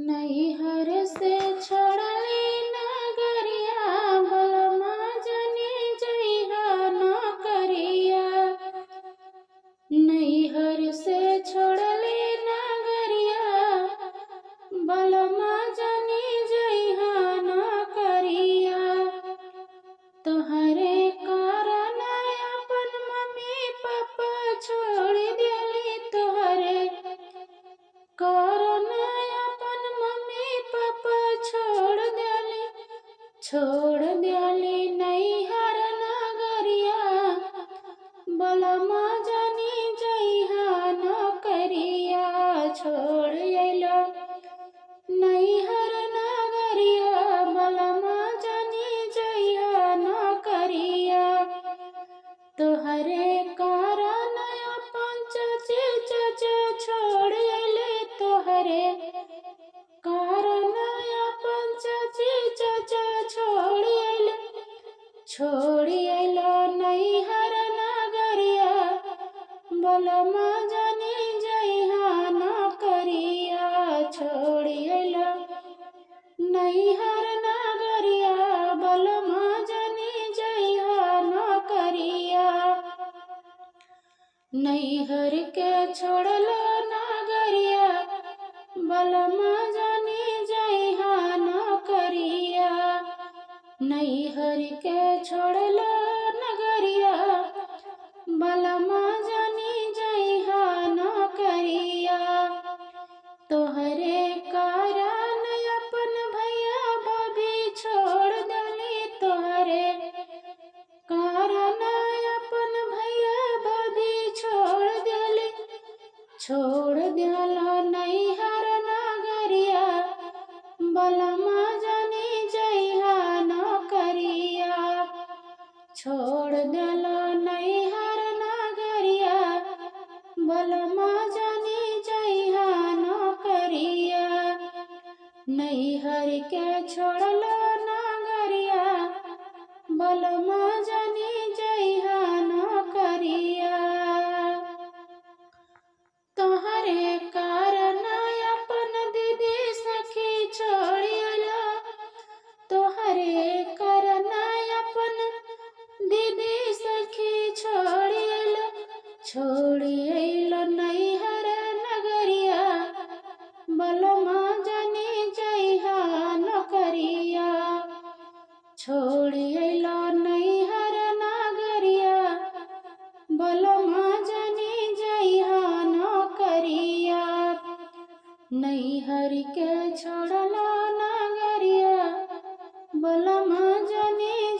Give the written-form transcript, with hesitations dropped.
नैहर से छोड़ली नगरिया, बलमा जनी जइहा नौकरिया। नैहर से छोड़ली नगरिया, बलमा जनी जइहा नौकरिया। तोहरे कारण अपन मम्मी पापा छोड़ देली, तोहरे कारण अपन मम्मी पापा छोड़ देली नैहर नगरिया, बलमा जनी जइहा नौकरिया। छोड़ अइलो नैहर नगरिया, बलमा जनी जइहा नौकरिया। तोहरे कारण अपन चाची चाचा छोड़ अइले, तोहरे कारण अपन चाची चाचा छोड़ अइलो नैहर नगरिया, बलमा जनी जइहा नौकरिया। छोड़ अइलो नैहर नगरिया, बलमा जनी जइहा नौकरिया। नैहर के छोड़लो नगरिया, बलमा जनी जइहा नौकरिया। नैहर के छोड़लो नगरिया, बलमा जनी जइहा नौकरिया। तोहरे कारण अपन भैया भाभी छोड़ देली, तोहरे कारण अपन भैया भाभी छोड़ देलो नैहर नगरिया, बलमा जनी जइहा नौकरिया। छोड़ देलो नैहर नगरिया, बलमा जनी जइहा नौकरिया। नैहर के छोड़लो नगरिया, बलमा जनी जइहा नौकरिया। तोहरे कारण अपन दीदी सखी छोड़ अइलो, तोहरे कारण अपन दीदी सखी छोड़ अइलो नैहर नगरिया, बलमा जनी जइहा नौकरिया। छोड़ अइलो नैहर नगरिया, बलमा जनी जइहा नौकरिया। नैहर के छोड़लो नगरिया, बलमा जनी